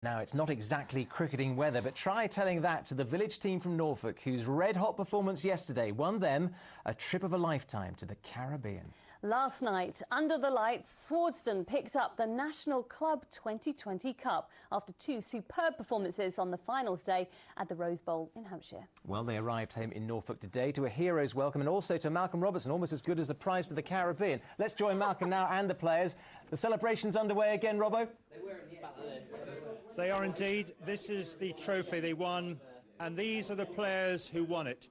Now, it's not exactly cricketing weather, but try telling that to the village team from Norfolk, whose red-hot performance yesterday won them a trip of a lifetime to the Caribbean. Last night, under the lights, Swardeston picked up the National Club 2020 Cup after two superb performances on the finals day at the Rose Bowl in Hampshire. Well, they arrived home in Norfolk today to a hero's welcome and also to Malcolm Robertson, almost as good as a prize to the Caribbean. Let's join Malcolm now and the players. The celebration's underway again, Robbo. They are indeed. This is the trophy they won, and these are the players who won it.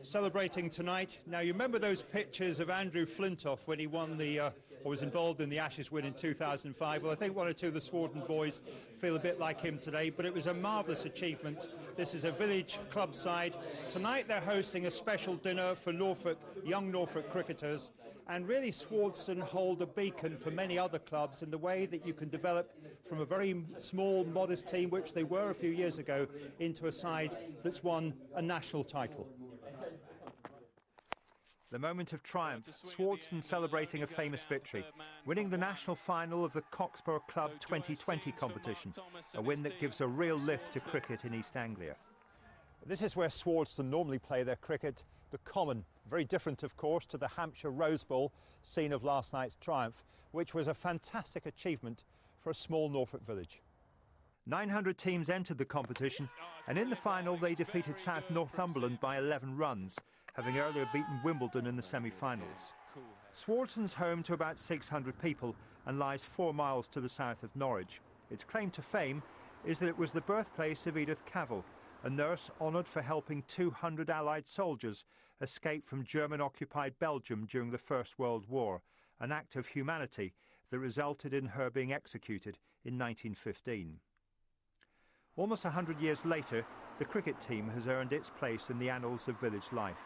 Celebrating tonight. Now, you remember those pictures of Andrew Flintoff when he won or was involved in the Ashes win in 2005? Well, I think one or two of the Swardeston boys feel a bit like him today, but it was a marvellous achievement. This is a village club side. Tonight they're hosting a special dinner for young Norfolk cricketers, and really Swardeston hold a beacon for many other clubs in the way that you can develop from a very small, modest team, which they were a few years ago, into a side that's won a national title. The moment of triumph, Swardeston celebrating a famous victory, winning the national final of the Cockspur Club 2020 competition, a win that gives a real lift to cricket in East Anglia. This is where Swardeston normally play their cricket, the Common, very different of course to the Hampshire Rose Bowl, scene of last night's triumph, which was a fantastic achievement for a small Norfolk village. 900 teams entered the competition, and in the final they defeated South Northumberland by 11 runs, having earlier beaten Wimbledon in the semi-finals. Swardeston's home to about 600 people and lies 4 miles to the south of Norwich. Its claim to fame is that it was the birthplace of Edith Cavell, a nurse honoured for helping 200 Allied soldiers escape from German-occupied Belgium during the First World War, an act of humanity that resulted in her being executed in 1915. Almost 100 years later, the cricket team has earned its place in the annals of village life.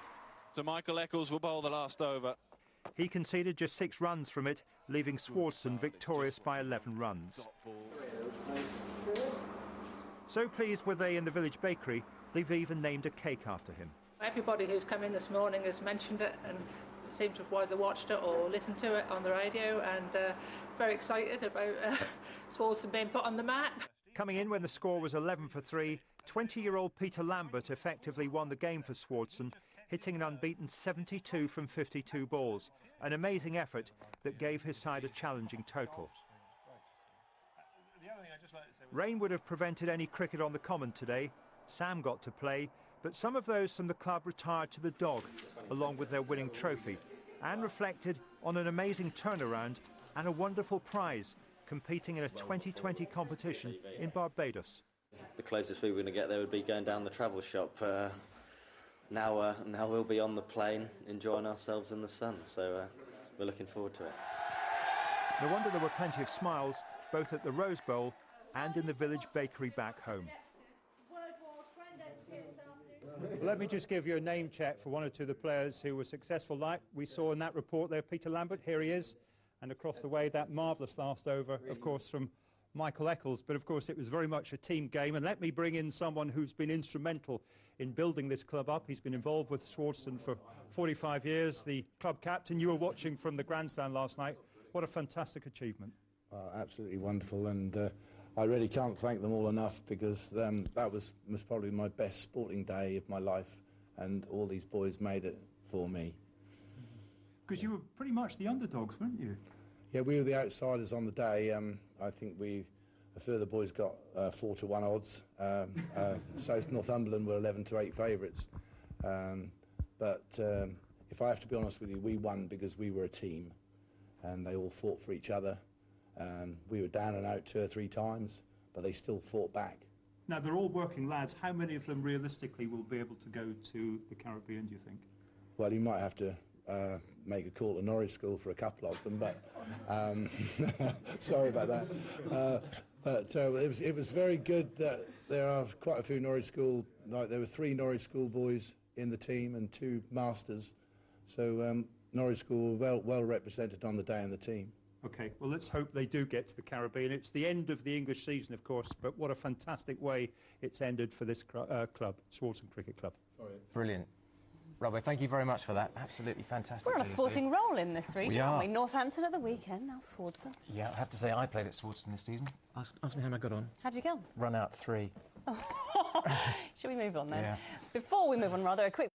So Michael Eccles will bowl the last over. He conceded just 6 runs from it, leaving Swardeston victorious by 11 runs. So pleased were they in the village bakery, they've even named a cake after him. Everybody who's come in this morning has mentioned it and seemed to have either watched it or listened to it on the radio, and very excited about Swardeston being put on the map. Coming in when the score was 11 for 3, 20-year-old Peter Lambert effectively won the game for Swardeston, hitting an unbeaten 72 from 52 balls, an amazing effort that gave his side a challenging total. Rain would have prevented any cricket on the Common today. Sam got to play, but some of those from the club retired to the Dog, along with their winning trophy, and reflected on an amazing turnaround and a wonderful prize, competing in a 2020 competition in Barbados. The closest we were going to get there would be going down the travel shop. Now we'll be on the plane enjoying ourselves in the sun, so we're looking forward to it. No wonder there were plenty of smiles, both at the Rose Bowl and in the village bakery back home. Let me just give you a name check for one or two of the players who were successful, like we saw in that report there. Peter Lambert, here he is. And across the way, that marvellous last over, of course, from Michael Eccles. But, of course, it was very much a team game. And let me bring in someone who's been instrumental in building this club up. He's been involved with Swardeston for 45 years, the club captain. You were watching from the grandstand last night. What a fantastic achievement. Absolutely wonderful. And I really can't thank them all enough, because that was most probably my best sporting day of my life. And all these boys made it for me. Because you were pretty much the underdogs, weren't you? Yeah, we were the outsiders on the day. I think a few of the boys got 4 to 1 odds. South Northumberland were 11 to 8 favourites. But if I have to be honest with you, we won because we were a team, and they all fought for each other. We were down and out 2 or 3 times, but they still fought back. Now, they're all working lads. How many of them realistically will be able to go to the Caribbean, do you think? Well, you might have to make a call to Norwich School for a couple of them, but sorry about that. But it was very good that there are quite a few Norwich School, like there were 3 Norwich School boys in the team and 2 masters. So Norwich School were well represented on the day in the team. OK, well, let's hope they do get to the Caribbean. It's the end of the English season, of course, but what a fantastic way it's ended for this club, Swardeston Cricket Club. Brilliant. Robbo, thank you very much for that. Absolutely fantastic. We're on a sporting roll in this region, aren't we? are. Northampton at the weekend, now Swardeston. Yeah, I have to say I played at Swardeston this season. Ask me how I got on. How'd you go? Run out 3. Shall we move on then? Yeah. Before we move on, rather, a quick